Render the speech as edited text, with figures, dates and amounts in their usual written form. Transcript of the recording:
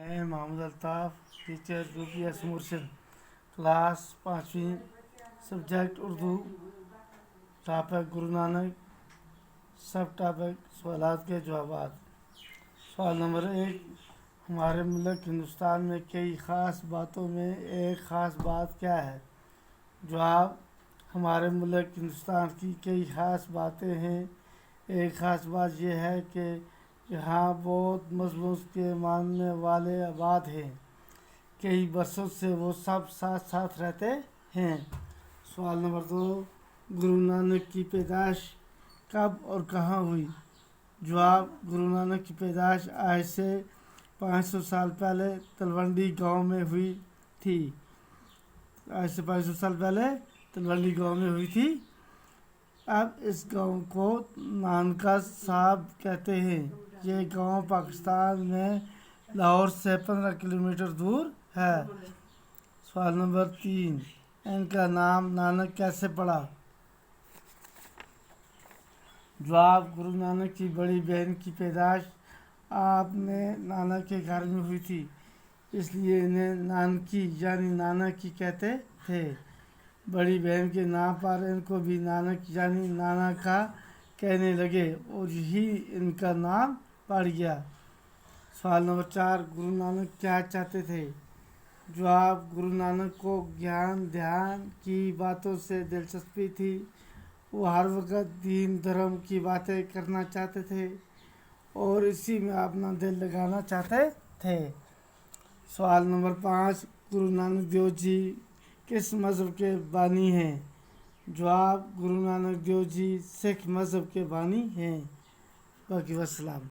मैं Mohammad Altaf, teacher UPS मुर्शिद, class 5वीं, सब्जेक्ट उर्दू, टॉपिक गुरु नानक, सब टॉपिक सवालात के जवाबात। सवाल नंबर 1, हमारे मुल्क हिंदुस्तान में कई ख़ास बातों में एक ख़ास बात क्या है? जवाब, हमारे मुल्क हिंदुस्तान की कई ख़ास बातें हैं। एक ख़ास बात यह है कि यहाँ बहुत मज़हब के मानने वाले आबाद हैं। कई बरसों से वो सब साथ साथ रहते हैं। सवाल नंबर 2, गुरु नानक की पैदाइश कब और कहाँ हुई? जवाब, गुरु नानक की पैदाइश आज से 500 साल पहले तलवंडी गांव में हुई थी। आज से 500 साल पहले तलवंडी गांव में हुई थी। अब इस गांव को नानका साहब कहते हैं। ये गांव पाकिस्तान में लाहौर से 15 किलोमीटर दूर है। सवाल नंबर 3, इनका नाम नानक कैसे पड़ा? जवाब, गुरु नानक की बड़ी बहन की पैदाइश आपने नानक के घर में हुई थी, इसलिए इन्हें नानकी यानी नानकी कहते थे। बड़ी बहन के नाम पर इनको भी नानक यानी नाना का कहने लगे और यही इनका नाम पड़ गया। सवाल नंबर 4, गुरु नानक क्या चाहते थे? जवाब, गुरु नानक को ज्ञान ध्यान की बातों से दिलचस्पी थी। वो हर वक्त दीन धर्म की बातें करना चाहते थे और इसी में अपना दिल लगाना चाहते थे। सवाल नंबर 5, गुरु नानक देव जी किस मज़हब के बानी हैं? जवाब, गुरु नानक देव जी सिख मज़हब के बानी हैं। बाकी वस्सलाम।